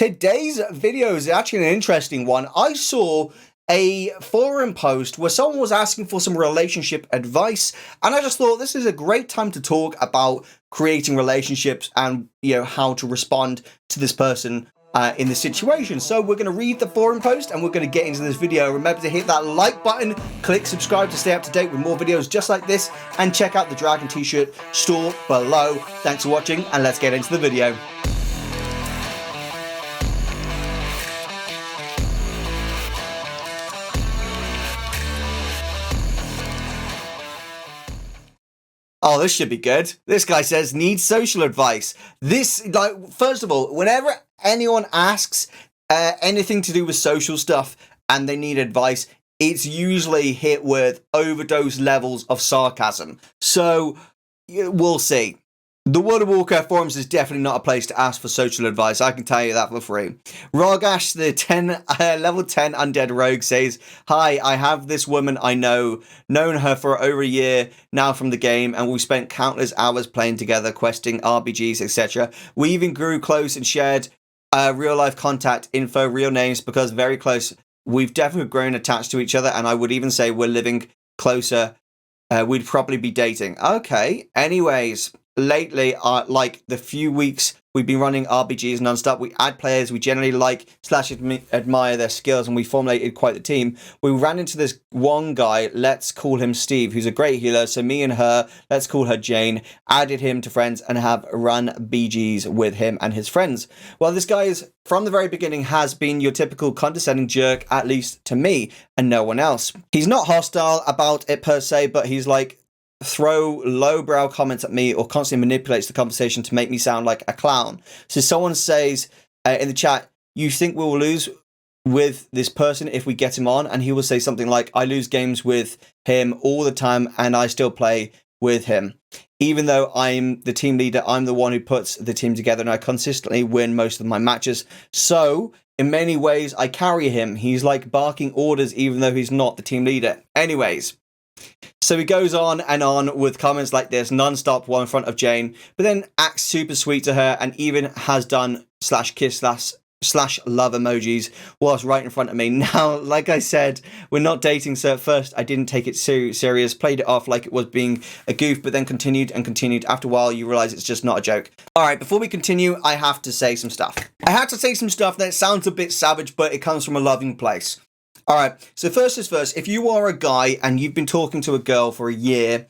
Today's video is actually an interesting one. I saw a forum post where someone was asking for some relationship advice, and I just thought this is a great time to talk about creating relationships and how to respond to this person in this situation. So we're going to read the forum post and we're going to get into this video. Remember to hit that like button, click subscribe to stay up to date with more videos just like this, and check out the Dragon t-shirt store below. Thanks for watching, and let's get into the video. Oh, this should be good. This guy says, needs social advice. First of all, whenever anyone asks anything to do with social stuff and they need advice, it's usually hit with overdose levels of sarcasm. So, we'll see. The World of Warcraft forums is definitely not a place to ask for social advice. I can tell you that for free. Rogash, the level 10 undead rogue, says, "Hi, I have this woman I known her for over a year now from the game, and we spent countless hours playing together, questing, RPGs, etc. We even grew close and shared real-life contact info, real names, because very close. We've definitely grown attached to each other, and I would even say we're living closer. We'd probably be dating." Okay, anyways. Lately, like the few weeks we've been running RPGs non-stop, we add players we generally like / admire their skills, and we formulated quite the team. We ran into this one guy, let's call him Steve, who's a great healer, so me and her, let's call her Jane, added him to friends and have run BGs with him and his friends. Well, this guy is, from the very beginning, has been your typical condescending jerk, at least to me, and no one else. He's not hostile about it per se, but he's like, throw lowbrow comments at me or constantly manipulates the conversation to make me sound like a clown. So someone says in the chat, "You think we'll lose with this person if we get him on?" And he will say something like, "I lose games with him all the time and I still play with him. Even though I'm the team leader, I'm the one who puts the team together and I consistently win most of my matches. So in many ways, I carry him. He's like barking orders even though he's not the team leader." Anyways. So he goes on and on with comments like this, non-stop while in front of Jane, but then acts super sweet to her and even has done /kiss / love emojis whilst right in front of me. Now, like I said, we're not dating, so at first I didn't take it serious, played it off like it was being a goof, but then continued and continued. After a while, you realize it's just not a joke. All right, before we continue, I have to say some stuff. I had to say some stuff that sounds a bit savage, but it comes from a loving place. All right, so first is first, if you are a guy and you've been talking to a girl for a year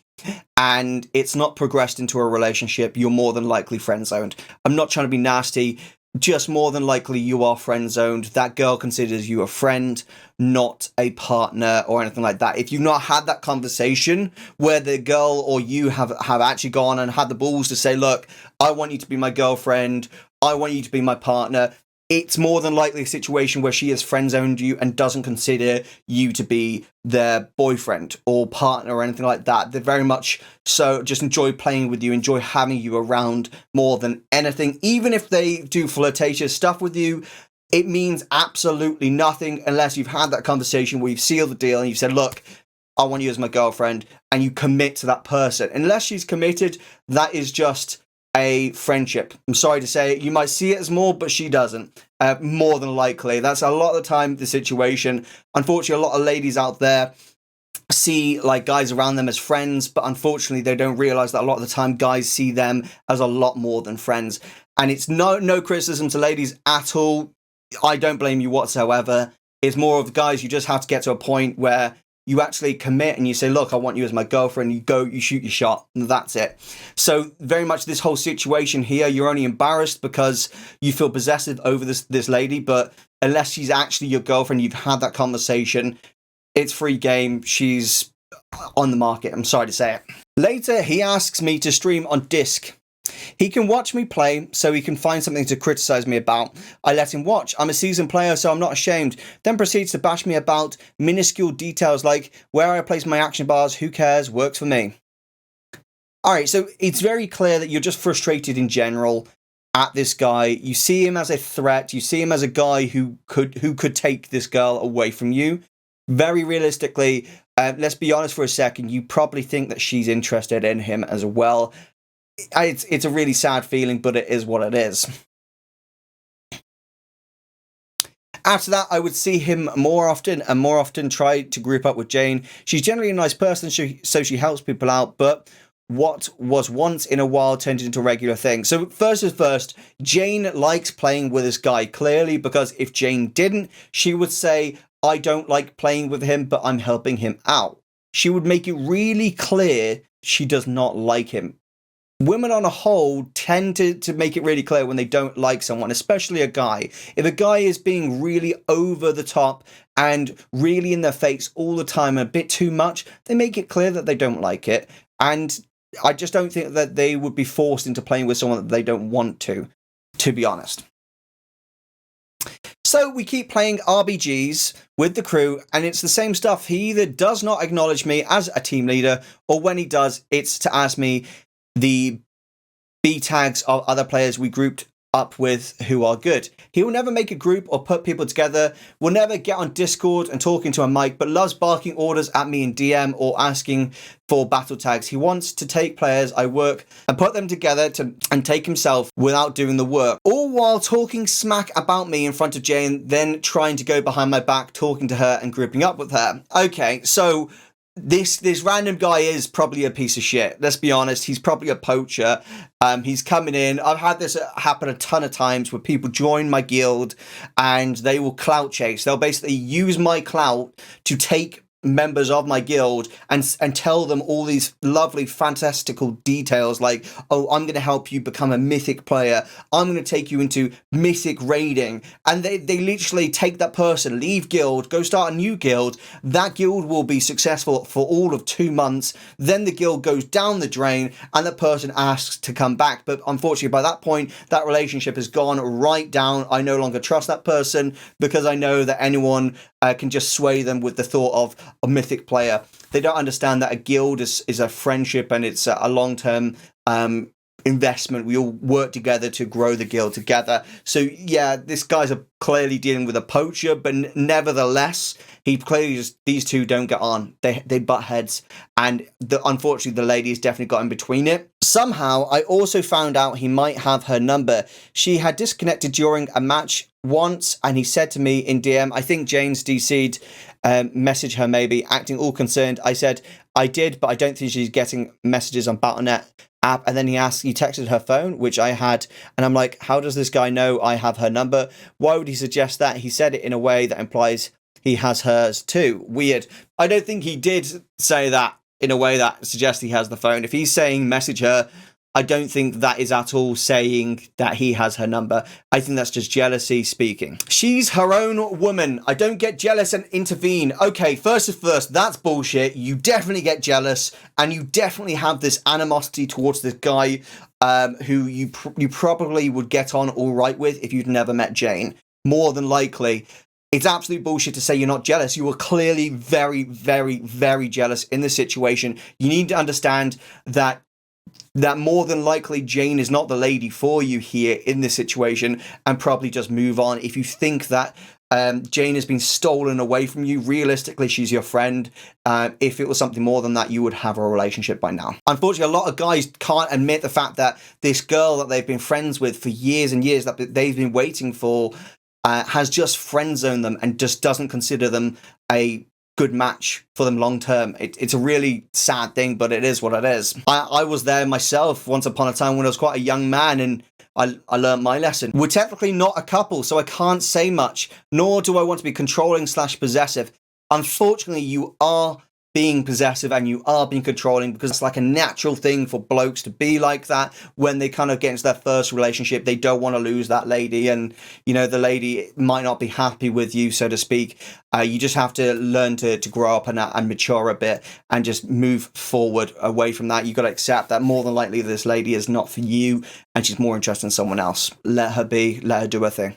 and it's not progressed into a relationship, you're more than likely friend-zoned. I'm not trying to be nasty, just more than likely you are friend-zoned. That girl considers you a friend, not a partner or anything like that. If you've not had that conversation where the girl or you have actually gone and had the balls to say, "Look, I want you to be my girlfriend, I want you to be my partner," it's more than likely a situation where she has friend-zoned you and doesn't consider you to be their boyfriend or partner or anything like that. They very much so just enjoy playing with you, enjoy having you around more than anything. Even if they do flirtatious stuff with you, it means absolutely nothing unless you've had that conversation where you've sealed the deal and you've said, "Look, I want you as my girlfriend," and you commit to that person. Unless she's committed, that is just a friendship. I'm sorry to say it. You might see it as more, but she doesn't. More than likely. That's a lot of the time the situation. Unfortunately, a lot of ladies out there see like guys around them as friends, but unfortunately they don't realize that a lot of the time guys see them as a lot more than friends. And it's no criticism to ladies at all. I don't blame you whatsoever. It's more of guys, you just have to get to a point where you actually commit and you say, "Look, I want you as my girlfriend." You go, you shoot your shot, and that's it. So very much this whole situation here, you're only embarrassed because you feel possessive over this lady, but unless she's actually your girlfriend, you've had that conversation, it's free game. She's on the market. I'm sorry to say it. Later, he asks me to stream on disc. He can watch me play, so he can find something to criticize me about. I let him watch. I'm a seasoned player, so I'm not ashamed. Then proceeds to bash me about minuscule details like where I place my action bars. Who cares? Works for me. All right, so it's very clear that you're just frustrated in general at this guy. You see him as a threat. You see him as a guy who could take this girl away from you. Very realistically, let's be honest for a second, you probably think that she's interested in him as well. It's a really sad feeling, but it is what it is. After that, I would see him more often and more often try to group up with Jane. She's generally a nice person, so she helps people out, but what was once in a while turned into a regular thing. So first as first, Jane likes playing with this guy, clearly, because if Jane didn't, she would say, I don't like playing with him, but I'm helping him out. She would make it really clear she does not like him. Women on a whole tend to make it really clear when they don't like someone, especially a guy. If a guy is being really over the top and really in their face all the time, a bit too much, they make it clear that they don't like it. And I just don't think that they would be forced into playing with someone that they don't want to be honest. So we keep playing RBGs with the crew, and it's the same stuff. He either does not acknowledge me as a team leader, or when he does, it's to ask me the B tags of other players we grouped up with who are good. He will never make a group or put people together, will never get on Discord and talk into a mic, but loves barking orders at me in DM or asking for battle tags. He wants to take players I work and put them together and take himself without doing the work, all while talking smack about me in front of Jane, then trying to go behind my back, talking to her and grouping up with her. Okay, so this random guy is probably a piece of shit. Let's be honest. He's probably a poacher. He's coming in. I've had this happen a ton of times where people join my guild and they will clout chase. They'll basically use my clout to take members of my guild and tell them all these lovely fantastical details like, oh, I'm going to help you become a mythic player, I'm going to take you into mythic raiding, and they literally take that person, leave guild, go start a new guild. That guild will be successful for all of 2 months, then the guild goes down the drain and the person asks to come back, but unfortunately by that point that relationship has gone right down. I no longer trust that person because I know that anyone can just sway them with the thought of a mythic player. They don't understand that a guild is a friendship and it's a long-term investment. We all work together to grow the guild together. So yeah, this guy's clearly dealing with a poacher, but nevertheless, he clearly just, these two don't get on. They butt heads, and unfortunately the lady has definitely got in between it. Somehow, I also found out he might have her number. She had disconnected during a match once, and he said to me in DM, I think Jane's DC'd, message her maybe, acting all concerned. I said, I did, but I don't think she's getting messages on Battle.net app. And then he texted her phone, which I had, and I'm like, how does this guy know I have her number? Why would he suggest that? He said it in a way that implies he has hers too. Weird. I don't think he did say that in a way that suggests he has the phone. If he's saying message her, I don't think that is at all saying that he has her number. I think that's just jealousy speaking. She's her own woman. I don't get jealous and intervene. Okay, first, that's bullshit. You definitely get jealous, and you definitely have this animosity towards this guy who you probably would get on all right with if you'd never met Jane. More than likely. It's absolute bullshit to say you're not jealous. You were clearly very, very, very jealous in this situation. You need to understand that more than likely Jane is not the lady for you here in this situation, and probably just move on. If you think that Jane has been stolen away from you, realistically, she's your friend. If it was something more than that, you would have a relationship by now. Unfortunately, a lot of guys can't admit the fact that this girl that they've been friends with for years and years, that they've been waiting for, has just friend zoned them and just doesn't consider them a good match for them long term. It's a really sad thing, but it is what it is. I was there myself once upon a time when I was quite a young man, and I learned my lesson. We're technically not a couple, so I can't say much, nor do I want to be controlling / possessive. Unfortunately, you are being possessive and you are being controlling, because it's like a natural thing for blokes to be like that when they kind of get into their first relationship. They don't want to lose that lady, and you know, the lady might not be happy with you, so to speak. You just have to learn to grow up and mature a bit and just move forward away from that. You got to accept that more than likely this lady is not for you and she's more interested in someone else. Let her be, let her do her thing.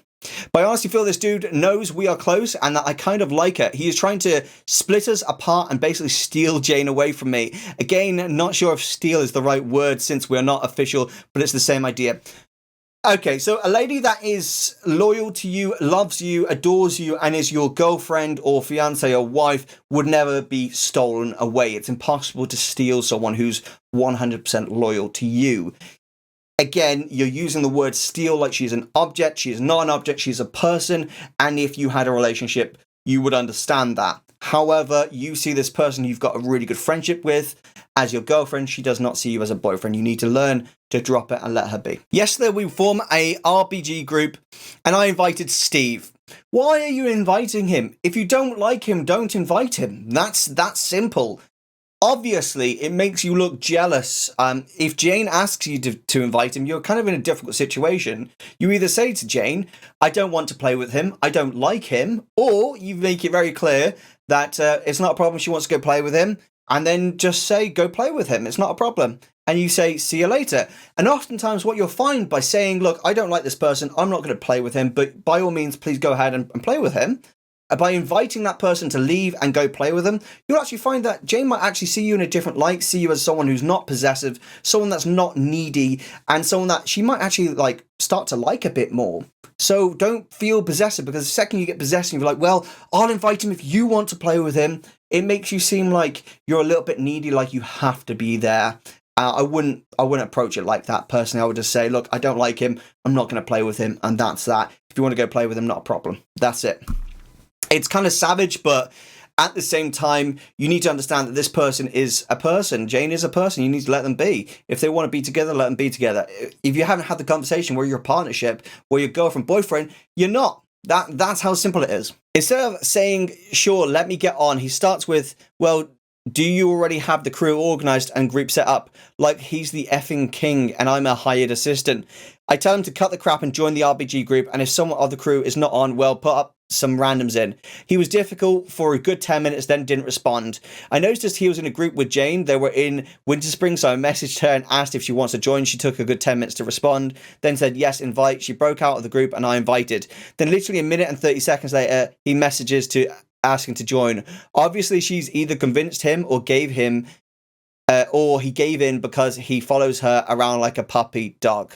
But I honestly feel this dude knows we are close and that I kind of like it. He is trying to split us apart and basically steal Jane away from me. Again, not sure if steal is the right word since we're not official, but it's the same idea. Okay, so a lady that is loyal to you, loves you, adores you, and is your girlfriend or fiance or wife would never be stolen away. It's impossible to steal someone who's 100% loyal to you. Again, you're using the word steal like she's an object. She is not an object, she's a person. And if you had a relationship, you would understand that. However, you see this person you've got a really good friendship with as your girlfriend. She does not see you as a boyfriend. You need to learn to drop it and let her be. Yesterday, we formed a RPG group and I invited Steve. Why are you inviting him? If you don't like him, don't invite him. That's that simple. Obviously, it makes you look jealous. If Jane asks you to invite him, you're kind of in a difficult situation. You either say to Jane, I don't want to play with him, I don't like him, or you make it very clear that it's not a problem, she wants to go play with him, and then just say, go play with him, it's not a problem. And you say, see you later. And oftentimes what you'll find by saying, look, I don't like this person, I'm not going to play with him, but by all means, please go ahead and play with him. By inviting that person to leave and go play with them, you'll actually find that Jane might actually see you in a different light, see you as someone who's not possessive, someone that's not needy, and someone that she might actually like start to like a bit more. So don't feel possessive, because the second you get possessive, you're like, well, I'll invite him if you want to play with him. It makes you seem like you're a little bit needy, like you have to be there. I wouldn't approach it like that personally. I would just say, look, I don't like him, I'm not going to play with him, and that's that. If you want to go play with him, not a problem. That's it. It's kind of savage, but at the same time, you need to understand that this person is a person. Jane is a person. You need to let them be. If they want to be together, let them be together. If you haven't had the conversation where you're a partnership, where you're girlfriend, boyfriend, you're not. That's how simple it is. Instead of saying, sure, let me get on, he starts with, well, do you already have the crew organized and group set up? Like he's the effing king and I'm a hired assistant. I tell him to cut the crap and join the RPG group, and if someone of the crew is not on, well, put up some randoms in. He was difficult for a good 10 minutes, then didn't respond. I noticed he was in a group with Jane. They were in Winter Spring, so I messaged her and asked if she wants to join. She took a good 10 minutes to respond, then said, yes, invite. She broke out of the group and I invited. Then literally a minute and 30 seconds later, he messages to asking to join. Obviously, she's either convinced him or gave him, or he gave in because he follows her around like a puppy dog.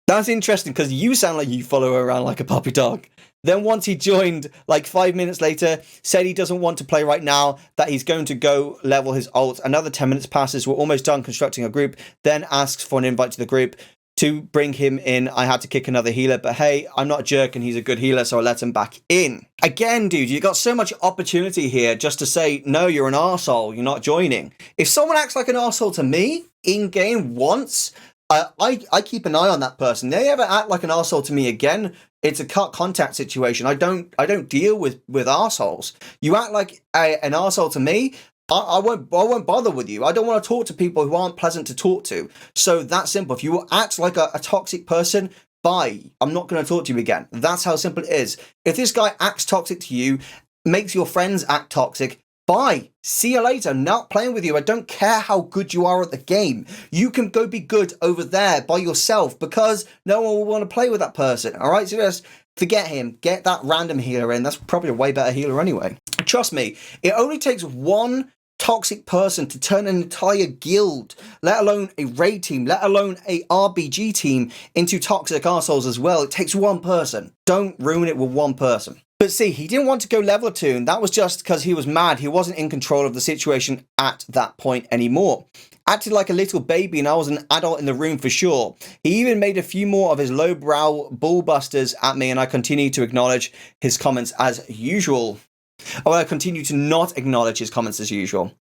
That's interesting because you sound like you follow her around like a puppy dog. Then once he joined, like 5 minutes later, said he doesn't want to play right now, that he's going to go level his ult. Another 10 minutes passes, we're almost done constructing a group, then asks for an invite to the group. To bring him in, I had to kick another healer, but hey, I'm not a jerk and he's a good healer, so I let him back in. Again, dude, you got so much opportunity here just to say, no, you're an arsehole, you're not joining. If someone acts like an arsehole to me in-game once, I keep an eye on that person. They ever act like an arsehole to me again, it's a cut contact situation. I don't deal with arseholes. You act like an arsehole to me, I won't bother with you. I don't want to talk to people who aren't pleasant to talk to. So that's simple. If you act like a toxic person, bye. I'm not going to talk to you again. That's how simple it is. If this guy acts toxic to you, makes your friends act toxic, bye. See you later. I'm not playing with you. I don't care how good you are at the game. You can go be good over there by yourself because no one will want to play with that person. All right? So just forget him. Get that random healer in. That's probably a way better healer anyway. Trust me, it only takes one toxic person to turn an entire guild, let alone a raid team, let alone a RBG team, into toxic arseholes as well. It takes one person. Don't ruin it with one person. But see, he didn't want to go level 2, and that was just because he was mad. He wasn't in control of the situation at that point anymore. Acted like a little baby, and I was an adult in the room for sure. He even made a few more of his lowbrow bullbusters at me, and I continued to acknowledge his comments as usual. I continue to not acknowledge his comments as usual.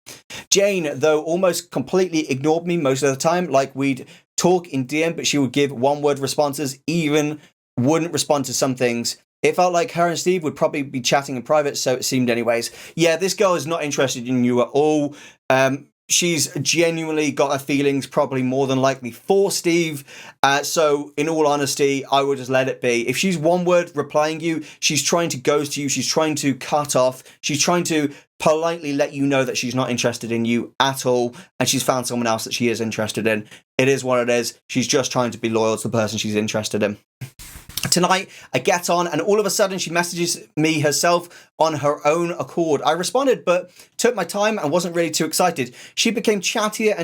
Jane, though, almost completely ignored me most of the time. Like, we'd talk in DM, but she would give one-word responses, even wouldn't respond to some things. It felt like her and Steve would probably be chatting in private, so it seemed anyways. Yeah, this girl is not interested in you at all. She's genuinely got her feelings, probably more than likely for Steve. So in all honesty, I would just let it be. If she's one word replying you, she's trying to ghost you. She's trying to cut off. She's trying to politely let you know that she's not interested in you at all. And she's found someone else that she is interested in. It is what it is. She's just trying to be loyal to the person she's interested in. Tonight, I get on and all of a sudden she messages me herself on her own accord. I responded, but took my time and wasn't really too excited. She became chattier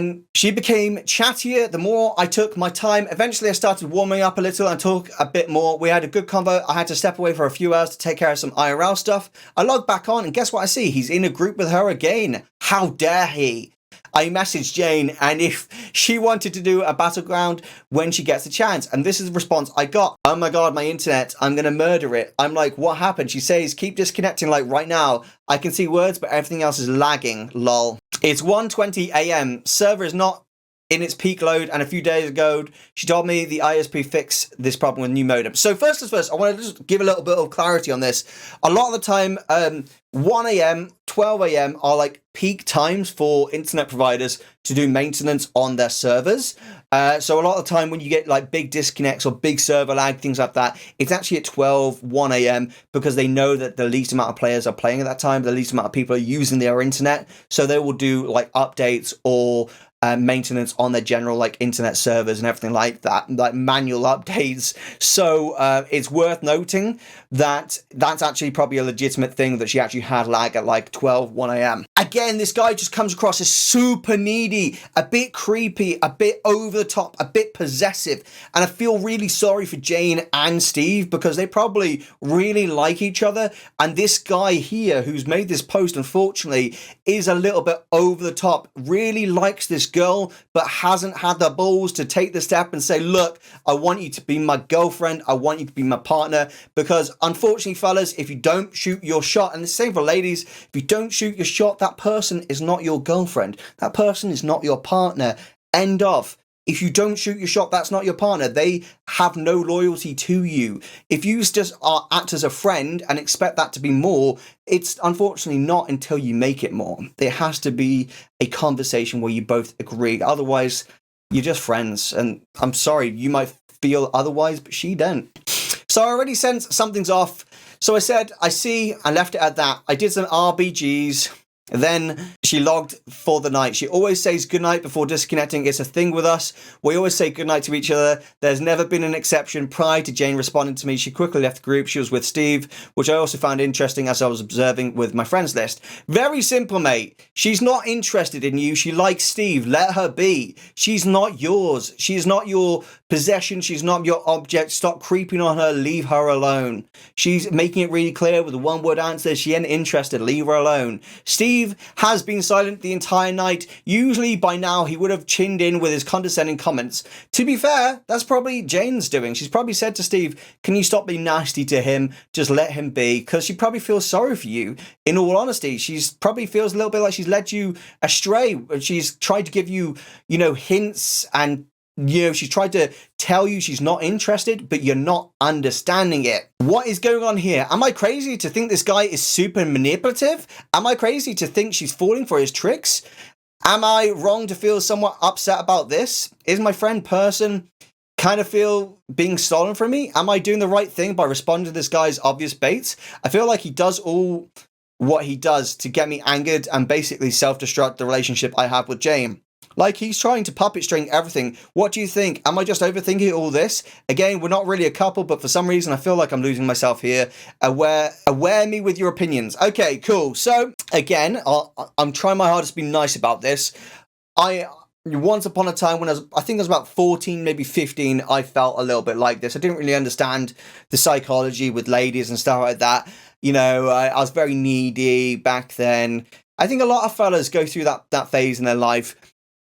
the more I took my time. Eventually, I started warming up a little and talk a bit more. We had a good convo. I had to step away for a few hours to take care of some IRL stuff. I logged back on and guess what I see? He's in a group with her again. How dare he? I messaged Jane, and if she wanted to do a battleground when she gets a chance. And this is the response I got. Oh my god, my internet, I'm gonna murder it. I'm like, what happened? She says, keep disconnecting like right now. I can see words, but everything else is lagging, lol. It's 1:20 a.m. Server is not in its peak load, and a few days ago, she told me the ISP fixed this problem with new modem. So first as first, I want to just give a little bit of clarity on this. A lot of the time, 1 a.m., 12 a.m. are like peak times for internet providers to do maintenance on their servers. So a lot of the time when you get like big disconnects or big server lag, things like that, it's actually at 12, 1 a.m. because they know that the least amount of players are playing at that time, the least amount of people are using their internet. So they will do like updates or maintenance on their general like internet servers and everything like that, like manual updates. So it's worth noting that that's actually probably a legitimate thing, that she actually had lag at like 12, 1 a.m. Again, this guy just comes across as super needy, a bit creepy, a bit over the top, a bit possessive. And I feel really sorry for Jane and Steve because they probably really like each other. And this guy here who's made this post, unfortunately, is a little bit over the top, really likes this girl, but hasn't had the balls to take the step and say, look, I want you to be my girlfriend. I want you to be my partner. Because unfortunately, fellas, if you don't shoot your shot, and the same for ladies, if you don't shoot your shot, that person is not your girlfriend. That person is not your partner. End of. If you don't shoot your shot, that's not your partner. They have no loyalty to you. If you just act as a friend and expect that to be more, it's unfortunately not until you make it more. There has to be a conversation where you both agree. Otherwise, you're just friends. And I'm sorry, you might feel otherwise, but she don't. So I already sensed something's off. So I said, I see, I left it at that. I did some RBGs. Then she logged for the night. She always says goodnight before disconnecting. It's a thing with us. We always say goodnight to each other. There's never been an exception. Prior to Jane responding to me, she quickly left the group. She was with Steve, which I also found interesting as I was observing with my friends list. Very simple, mate. She's not interested in you. She likes Steve. Let her be. She's not yours. She's not your possession. She's not your object. Stop creeping on her. Leave her alone. She's making it really clear with a one-word answer. She ain't interested. Leave her alone. Steve has been silent the entire night. Usually by now he would have chinned in with his condescending comments. To be fair, that's probably Jane's doing. She's probably said to Steve, can you stop being nasty to him? Just let him be. Because she probably feels sorry for you. In all honesty, she's probably feels a little bit like she's led you astray. She's tried to give you, hints, and she's tried to tell you she's not interested, but you're not understanding it. What is going on here? Am I crazy to think this guy is super manipulative? Am I crazy to think she's falling for his tricks? Am I wrong to feel somewhat upset about this? Is my friend person kind of feel being stolen from me? Am I doing the right thing by responding to this guy's obvious baits? I feel like he does all what he does to get me angered and basically self-destruct the relationship I have with Jane. Like, he's trying to puppet string everything. What do you think? Am I just overthinking all this? Again, we're not really a couple, but for some reason, I feel like I'm losing myself here. Aware me with your opinions. Okay, cool. So, again, I'm trying my hardest to be nice about this. Once upon a time when I think I was about 14, maybe 15, I felt a little bit like this. I didn't really understand the psychology with ladies and stuff like that. I was very needy back then. I think a lot of fellas go through that phase in their life.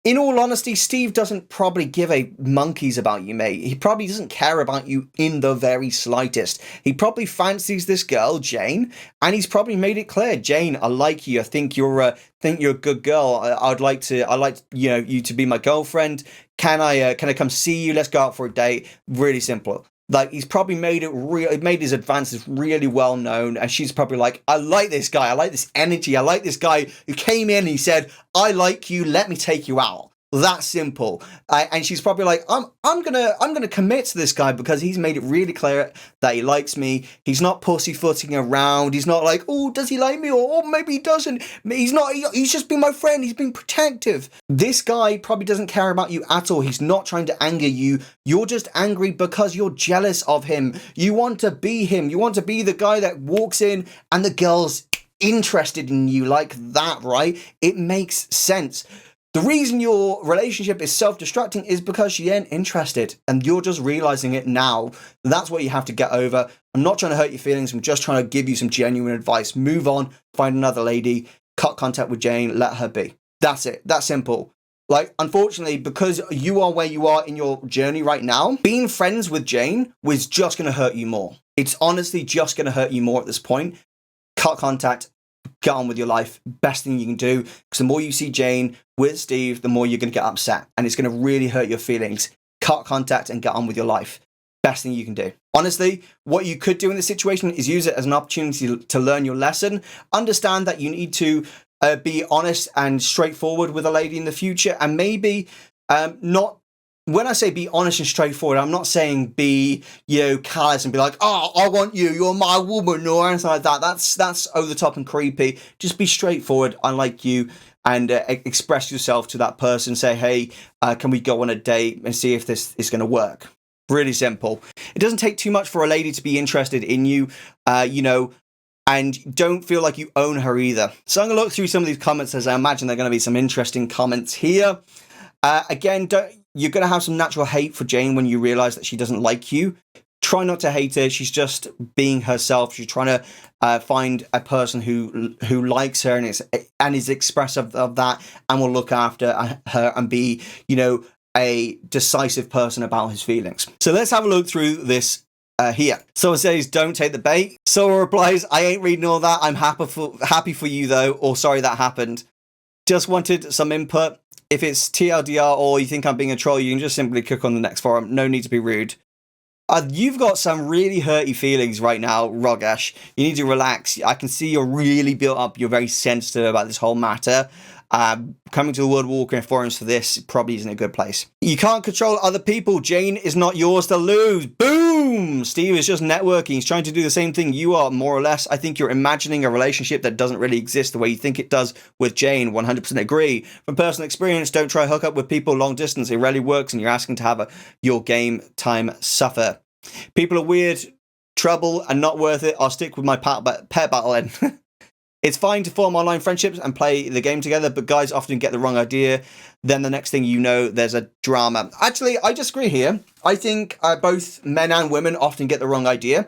In all honesty, Steve doesn't probably give a monkeys about you, mate. He probably doesn't care about you in the very slightest. He probably fancies this girl, Jane, and he's probably made it clear, Jane, I like you. I think you're a good girl. I'd like you to be my girlfriend. Can I come see you? Let's go out for a date. Really simple. Like, he's probably made his advances really well known, and she's probably like, I like this guy, I like this energy, I like this guy who came in and he said, I like you, let me take you out. That simple. And she's probably like, I'm gonna commit to this guy because he's made it really clear that he likes me. He's not pussyfooting around. He's not like, oh, does he like me? Or maybe he doesn't. He's just been my friend. He's been protective. This guy probably doesn't care about you at all. He's not trying to anger you. You're just angry because you're jealous of him. You want to be him. You want to be the guy that walks in and the girl's interested in you like that, right? It makes sense. The reason your relationship is self-destructing is because she ain't interested, and you're just realizing it now. That's what you have to get over. I'm not trying to hurt your feelings. I'm just trying to give you some genuine advice. Move on, find another lady, cut contact with Jane, let her be. That's it. That's simple. Like, unfortunately, because you are where you are in your journey right now, being friends with Jane was just going to hurt you more. It's honestly just going to hurt you more at this point. Cut contact, get on with your life. Best thing you can do, because the more you see Jane with Steve, the more you're going to get upset, and it's going to really hurt your feelings. Cut contact and get on with your life. Best thing you can do. Honestly, what you could do in this situation is use it as an opportunity to learn your lesson. Understand that you need to be honest and straightforward with a lady in the future, and maybe not. When I say be honest and straightforward, I'm not saying be, callous and be like, oh, I want you, you're my woman, or anything like that. That's over the top and creepy. Just be straightforward. I like you, and express yourself to that person. Say, hey, can we go on a date and see if this is going to work? Really simple. It doesn't take too much for a lady to be interested in you, and don't feel like you own her either. So I'm going to look through some of these comments, as I imagine there are going to be some interesting comments here. Again, you're going to have some natural hate for Jane when you realize that she doesn't like you. Try not to hate her. She's just being herself. She's trying to find a person who likes her and is expressive of that, and will look after her and be, a decisive person about his feelings. So let's have a look through this here. Someone says, don't take the bait. Someone replies, I ain't reading all that. I'm happy for you though, or sorry that happened. Just wanted some input. If it's TLDR or you think I'm being a troll, you can just simply click on the next forum. No need to be rude. You've got some really hurty feelings right now, Rogesh. You need to relax. I can see you're really built up. You're very sensitive about this whole matter. Coming to the World of Warcraft forums for this probably isn't a good place. You can't control other people. Jane is not yours to lose. Boom! Steve is just networking. He's trying to do the same thing you are, more or less. I think you're imagining a relationship that doesn't really exist the way you think it does with Jane. 100% agree. From personal experience, don't try hook up with people long distance. It rarely works, and you're asking to have your game time suffer. People are weird, trouble, and not worth it. I'll stick with my pet battle then. It's fine to form online friendships and play the game together, but guys often get the wrong idea. Then the next thing you know, there's a drama. Actually, I disagree here. I think both men and women often get the wrong idea.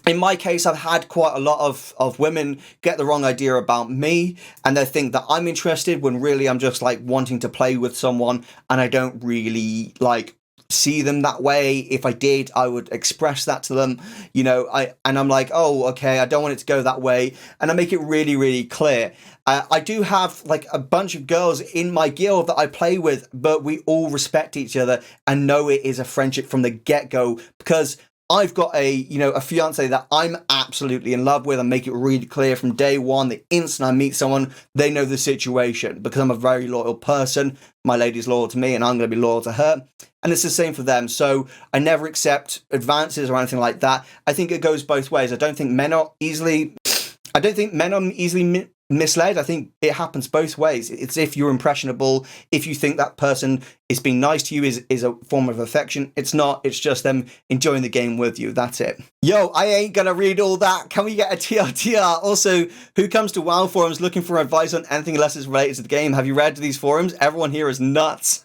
In my case, I've had quite a lot of women get the wrong idea about me, and they think that I'm interested when really I'm just like wanting to play with someone, and I don't really see them that way. If I did, I would express that to them, I'm like, oh, okay, I don't want it to go that way, and I make it really, really clear. I do have a bunch of girls in my guild that I play with, but we all respect each other and know it is a friendship from the get-go, because I've got a fiance that I'm absolutely in love with, and make it really clear from day one. The instant I meet someone, they know the situation, because I'm a very loyal person. My lady's loyal to me, and I'm going to be loyal to her. And it's the same for them. So I never accept advances or anything like that. I think it goes both ways. I don't think men are easily misled. I think it happens both ways. It's if you're impressionable, if you think that person is being nice to you is a form of affection. It's not. It's just them enjoying the game with you. That's it. Yo, I ain't gonna read all that. Can we get a TLDR? Also, who comes to WoW forums looking for advice on anything unless it's related to the game? Have you read these forums? Everyone here is nuts.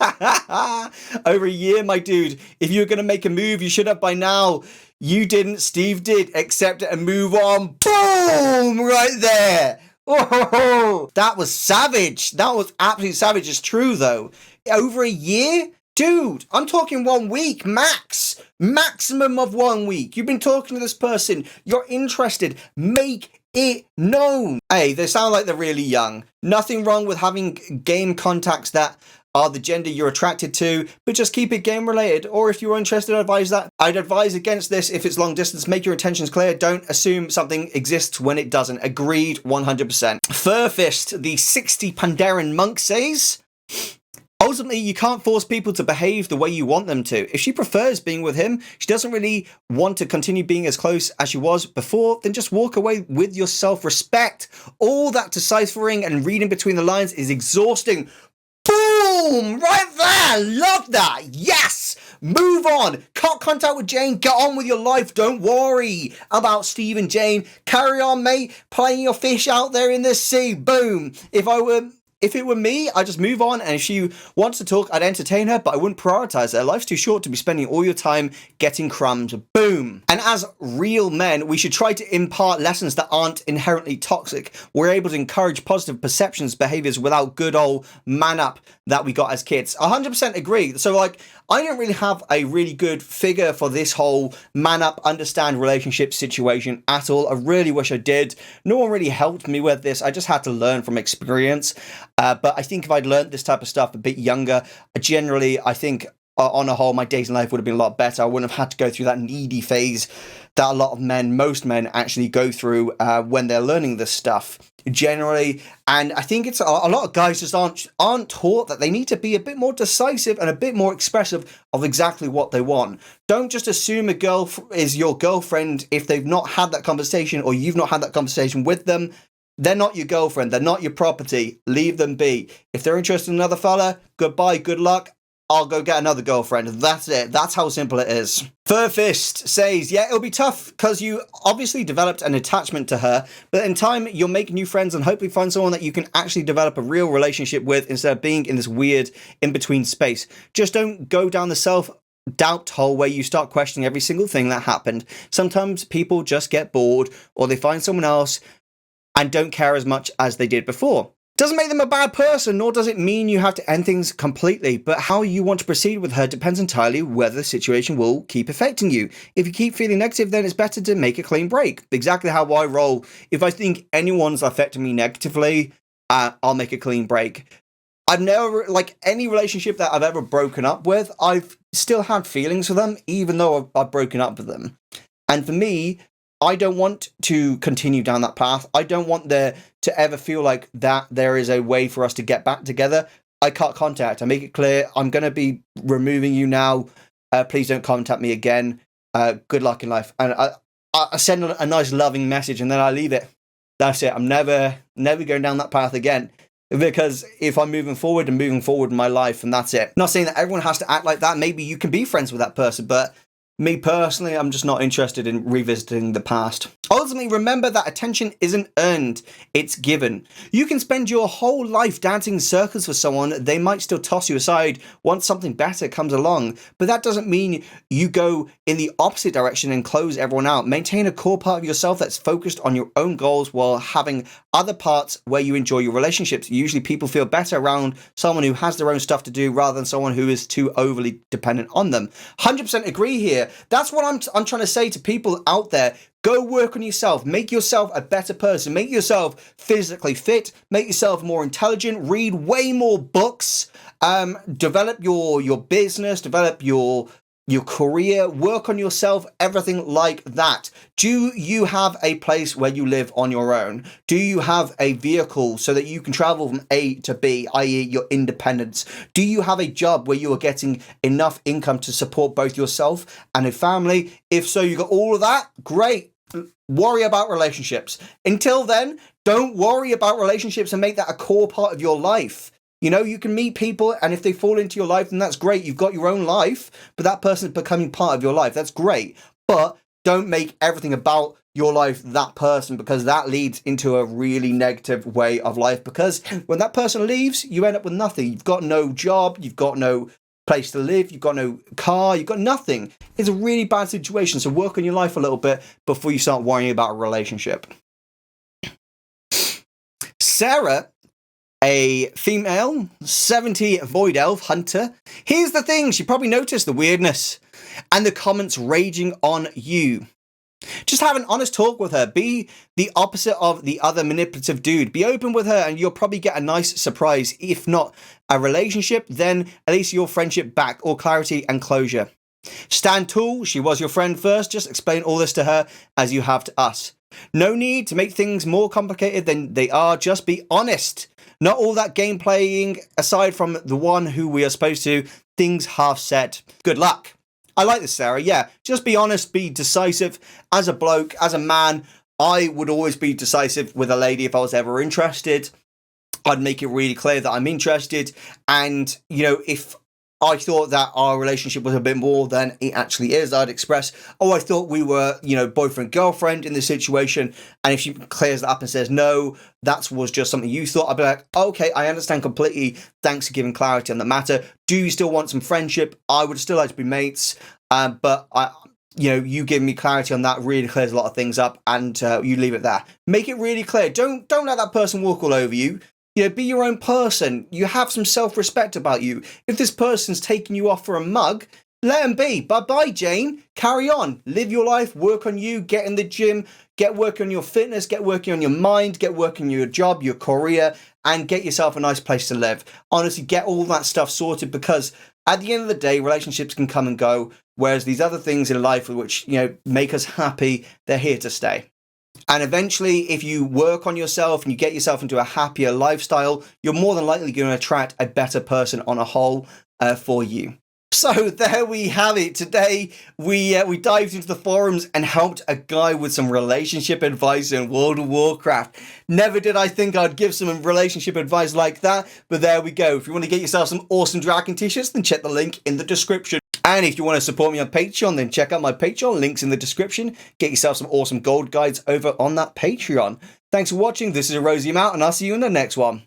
Over a year, my dude. If you were gonna make a move, you should have by now. You didn't. Steve did. Accept it and move on. Boom! Right there. Oh, that was savage. That was absolutely savage. It's true, though. Over a year? Dude, I'm talking 1 week, max. Maximum of 1 week. You've been talking to this person. You're interested. Make it known. Hey, they sound like they're really young. Nothing wrong with having game contacts that are the gender you're attracted to, but just keep it game related. Or if you're interested, I'd advise against this if it's long distance. Make your intentions clear. Don't assume something exists when it doesn't. Agreed 100%. Furfist, the 60 Pandaren monk, says, ultimately, you can't force people to behave the way you want them to. If she prefers being with him, she doesn't really want to continue being as close as she was before, then just walk away with your self-respect. All that deciphering and reading between the lines is exhausting. Boom! Right there! Love that! Yes! Move on! Cut contact with Jane. Get on with your life. Don't worry about Steve and Jane. Carry on, mate. Playing your fish out there in the sea. Boom! If I were If it were me, I'd just move on, and if she wants to talk, I'd entertain her, but I wouldn't prioritize her. Life's too short to be spending all your time getting crumbs. Boom. And as real men, we should try to impart lessons that aren't inherently toxic. We're able to encourage positive perceptions, behaviors without good old man up that we got as kids. 100% agree. So, like, I don't really have a really good figure for this whole man up, understand relationship situation at all. I really wish I did. No one really helped me with this. I just had to learn from experience. But I think if I'd learned this type of stuff a bit younger, generally, I think on a whole, my dating life would have been a lot better. I wouldn't have had to go through that needy phase that a lot of men, most men actually go through when they're learning this stuff generally. And I think it's a lot of guys just aren't taught that they need to be a bit more decisive and a bit more expressive of exactly what they want. Don't just assume a girl is your girlfriend if they've not had that conversation or you've not had that conversation with them. They're not your girlfriend. They're not your property. Leave them be. If they're interested in another fella, goodbye, good luck. I'll go get another girlfriend. That's it. That's how simple it is. Furfist says, yeah, it'll be tough because you obviously developed an attachment to her, but in time you'll make new friends and hopefully find someone that you can actually develop a real relationship with instead of being in this weird in-between space. Just don't go down the self-doubt hole where you start questioning every single thing that happened. Sometimes people just get bored or they find someone else and don't care as much as they did before. Doesn't make them a bad person, nor does it mean you have to end things completely, but how you want to proceed with her depends entirely whether the situation will keep affecting you. If you keep feeling negative, then it's better to make a clean break. Exactly how I roll. If I think anyone's affecting me negatively, I'll make a clean break. I've never, like, any relationship that I've ever broken up with, I've still had feelings for them, even though I've broken up with them. And for me, I don't want to continue down that path. I don't want there to ever feel like that there is a way for us to get back together. I cut contact. I make it clear, I'm going to be removing you now. Please don't contact me again. Good luck in life. And I send a nice loving message and then I leave it. That's it. I'm never going down that path again. Because if I'm moving forward in my life, and that's it. Not saying that everyone has to act like that. Maybe you can be friends with that person, but me personally, I'm just not interested in revisiting the past. Ultimately, remember that attention isn't earned, it's given. You can spend your whole life dancing in circles for someone, they might still toss you aside once something better comes along, but that doesn't mean you go in the opposite direction and close everyone out. Maintain a core part of yourself that's focused on your own goals while having other parts where you enjoy your relationships. Usually people feel better around someone who has their own stuff to do rather than someone who is too overly dependent on them. 100% agree here. That's what I'm trying to say to people out there. Go work on yourself. Make yourself a better person. Make yourself physically fit. Make yourself more intelligent. Read way more books. Develop your business. Develop your career. Work on yourself. Everything like that. Do you have a place where you live on your own? Do you have a vehicle so that you can travel from A to B, i.e. your independence? Do you have a job where you are getting enough income to support both yourself and a family? If so, you got all of that, great. Worry about relationships. Until then, don't worry about relationships and make that a core part of your life. You know, you can meet people and if they fall into your life, then that's great. You've got your own life, but that person is becoming part of your life. That's great. But don't make everything about your life that person, because that leads into a really negative way of life. Because when that person leaves, you end up with nothing. You've got no job. You've got no place to live. You've got no car. You've got nothing. It's a really bad situation. So work on your life a little bit before you start worrying about a relationship. Sarah, a female 70 void elf hunter. Here's the thing, she probably noticed the weirdness and the comments raging on you. Just have an honest talk with her. Be the opposite of the other manipulative dude. Be open with her and you'll probably get a nice surprise. If not a relationship, then at least your friendship back, or clarity and closure. Stand tall. She was your friend first. Just explain all this to her as you have to us. No need to make things more complicated than they are. Just be honest. Not all that game playing, aside from the one who we are supposed to, things half said. Good luck. I like this, Sarah. Yeah, just be honest, be decisive. As a bloke, as a man, I would always be decisive with a lady if I was ever interested. I'd make it really clear that I'm interested. And, you know, if I thought that our relationship was a bit more than it actually is. I'd express, oh, I thought we were, boyfriend, girlfriend in this situation. And if she clears that up and says, no, that was just something you thought, I'd be like, okay, I understand completely. Thanks for giving clarity on the matter. Do you still want some friendship? I would still like to be mates. But you giving me clarity on that really clears a lot of things up, and you leave it there. Make it really clear. Don't let that person walk all over you. Be your own person. You have some self-respect about you. If this person's taking you off for a mug, let them be. Bye-bye, Jane. Carry on. Live your life. Work on you. Get in the gym. Get working on your fitness. Get working on your mind. Get working on your job, your career, and get yourself a nice place to live. Honestly, get all that stuff sorted, because at the end of the day, relationships can come and go, whereas these other things in life which, make us happy, they're here to stay. And eventually, if you work on yourself and you get yourself into a happier lifestyle, you're more than likely going to attract a better person on a whole for you. So there we have it. Today, we dived into the forums and helped a guy with some relationship advice in World of Warcraft. Never did I think I'd give some relationship advice like that, but there we go. If you want to get yourself some awesome dragon t-shirts, then check the link in the description. And if you want to support me on Patreon, then check out my Patreon, links in the description. Get yourself some awesome gold guides over on that Patreon. Thanks for watching. This is Erosium out, and I'll see you in the next one.